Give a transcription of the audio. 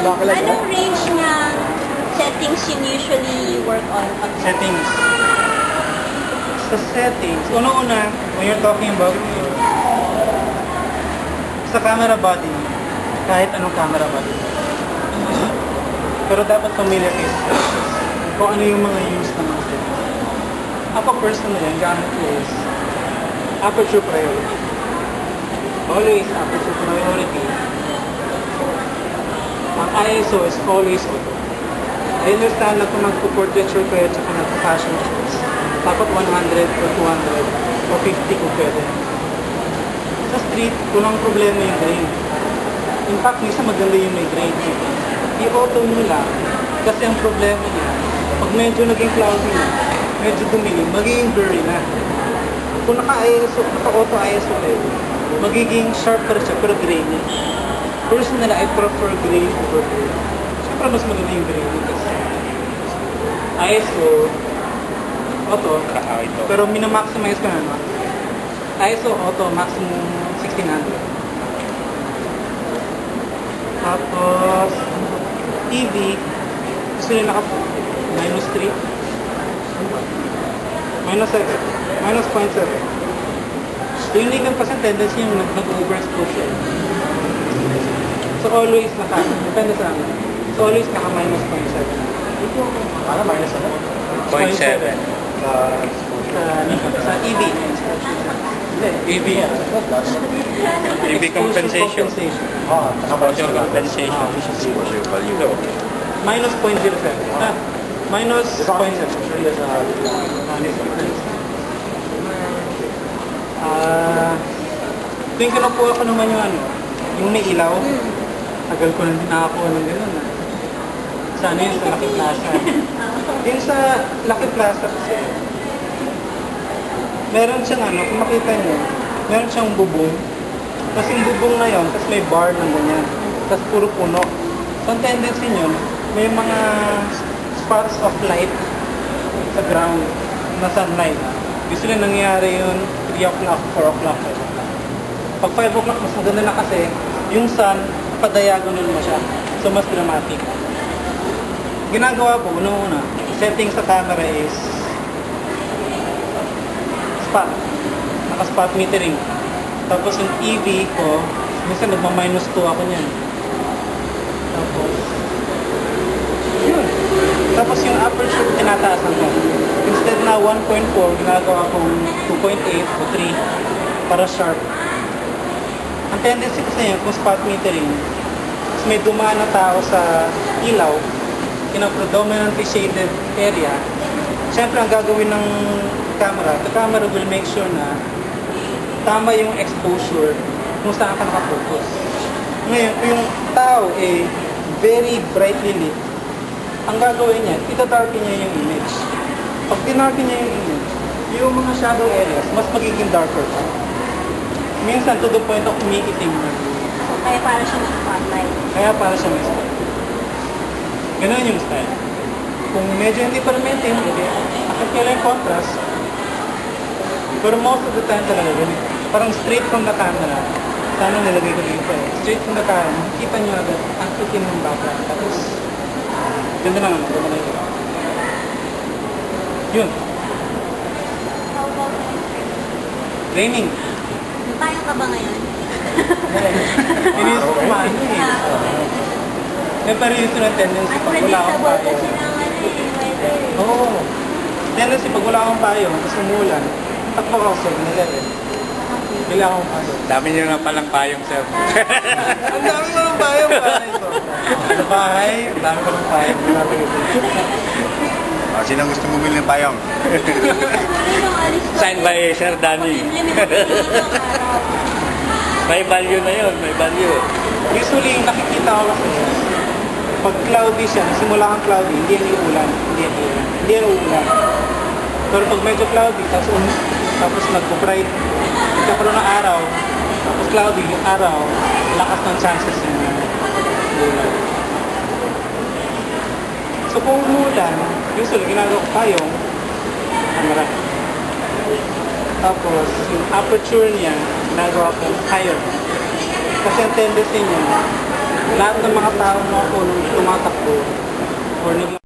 Anong range ng settings you usually work on? Settings. Sa settings, una-una, when you're talking about sa camera body, kahit anong camera body. Pero dapat familiar kayo kung ano yung mga use ng mga settings. Ako personally, ang gamit ko is aperture priority. Always aperture priority. Ang ISO is always auto. I understand na kung nagpo-portraiture kayo at saka nagpo-fashion shows, dapat 100 or 200 o 50 kung pwede. Sa street, kulang problema yung grain. In fact, minsan maganda yung may grain. I-auto nyo lang kasi ang problema niya, pag medyo naging cloudy na, medyo dumili, magiging blurry na. Kung naka-auto ISO kayo, magiging sharp pa rin siya, pero grainy. Personally, I prefer grainy over blurry. Siyempre, mas maganda yung grainy kasi ISO, auto, pero minamaximize ko na, no? ISO, auto, maximum 1600. Tapos, TV, gusto nyo minus 3, minus 7, minus 0.7. Yung legal kasi tendency yung nag-overexpose siya. So always depende sa amin. So always minus 0.7. Ano minus ano? 0.7. Sa EV. EV. EV compensation. Exposure compensation. Exposure value. Minus 0.07. Minus 0.7. Tuwing kinukuha ko naman yung may ilaw, tagal ko nang nakakuha ng gano'n. Sana yun sa Lucky Plaza. Yung sa Lucky Plaza kasi, meron siyang kung makita nyo, meron siyang bubong. Tapos yung bubong na yun, tapos may bar ng ganyan. Tapos puro puno. So ang tendency nyo, may mga spots of light sa ground na sunlight. Usually nangyayari yun 3 o'clock, 4 o'clock, 5 o'clock. Pag 5 o'clock, mas maganda na kasi yung sun, pa-diagonal mo siya. So mas dramatic. Ginagawa ko, una-una, setting sa camera is spot. Naka-spot metering. Tapos yung EV ko, minsan nagma-minus 2 ako niyan. Tapos, yun. Tapos yung aperture, tinataasan ko. Instead na 1.4, ginagawa kong 2.8 o 3 para sharp. Ang tendency kasi yun, kung spot metering, may dumaan na tao sa ilaw, in a predominantly shaded area, syempre ang gagawin ng camera, the camera will make sure na tama yung exposure kung saan ka nakafocus. Ngayon, kung yung tao very brightly lit, ang gagawin niya, itadarken niya yung image. Pag dinarken niya yung image, yung mga shadow areas, mas magiging darker pa. Minsan, to the point of umiitim na. So, kaya para siyang spotlight. Kaya para siya may spotlight. Ganun yung style. Kung medyo hindi permitting, akit nila yung contrast. Pero most of the time talaga, ganito. Parang straight from the camera. Sana nilagay ko dito straight from the camera, makikita nyo agad ang itim ng background. Tapos, ganda na naman, ganda na yun. Yun. Training. Tayo ka ba ngayon? Inis ko man pero yun ito ng tendency pag wala akong payo. Kasi naman weather. Oo. Tendency pag wala akong payo, tapos umulan, takbo ako sa 7-Eleven. Bila akong payo. Dami nyo na palang payong, sir. Ang dami ko ng payo para ito. Sa bahay, ang dami ko ng payo. Sino gusto bumili ng payong? Signed by Sir Danny. May value na yun, may value. Usually, nakikita ko kasi, pag cloudy siya, simula kang cloudy, hindi yan uulan. Hindi yan uulan. Pero pag medyo cloudy, tapos nagpo-bright, nagkakaroon ng araw, tapos cloudy, yung araw, lakas ng chances yung ulan. So kung umulan, usually ginagawa ko payong camera. Tapos yung aperture niya, ginagawa ko higher. Kasi ang tendency niya, lahat ng mga tao mo ako nung tumatakbo or nag